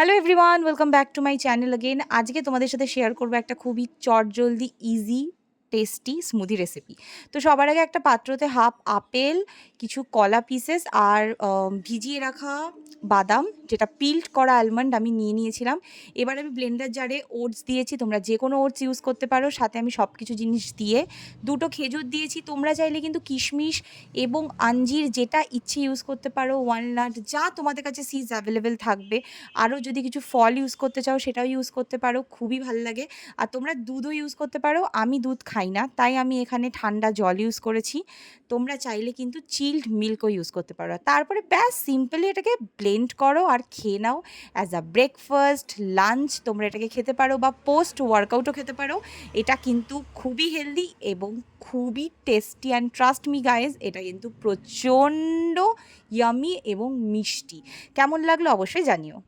Hello everyone, welcome back to my channel again. আজকে তোমাদের সাথে শেয়ার করবো একটা খুবই চটজলদি ইজি টেস্টি স্মুদি রেসিপি। তো সবার আগে একটা পাত্রতে হাফ আপেল, কিছু কলা পিসেস আর ভিজিয়ে রাখা বাদাম, যেটা পিল্ড করা আলমন্ড আমি নিয়ে নিয়েছিলাম। এবার আমি ব্লেন্ডার জারে ওটস দিয়েছি, তোমরা যে কোনো ওটস ইউজ করতে পারো। সাথে আমি সব কিছু জিনিস দিয়ে দুটো খেজুর দিয়েছি। তোমরা চাইলে কিন্তু কিশমিশ এবং আঞ্জির যেটা ইচ্ছে ইউজ করতে পারো, ওয়ালনাট, যা তোমাদের কাছে সিডস অ্যাভেলেবেল থাকবে। আরও যদি কিছু ফল ইউজ করতে চাও সেটাও ইউজ করতে পারো, খুবই ভালো লাগে। আর তোমরা দুধও ইউজ করতে পারো, আমি দুধ খাই না তাই আমি এখানে ঠান্ডা জল ইউজ করেছি। তোমরা চাইলে কিন্তু চিল্ড মিল্কও ইউজ করতে পারো। তারপরে ব্যাস সিম্পলি এটাকে ব্লেন্ড করো আর খেয়ে নাও। অ্যাজ আ ব্রেকফাস্ট, লাঞ্চ তোমরা এটাকে খেতে পারো বা পোস্ট ওয়ার্কআউটও খেতে পারো। এটা কিন্তু খুবই হেলদি এবং খুবই tasty, and trust me guys, এটা কিন্তু প্রচণ্ড ইয়ামি এবং মিষ্টি। কেমন লাগলো অবশ্যই জানিও।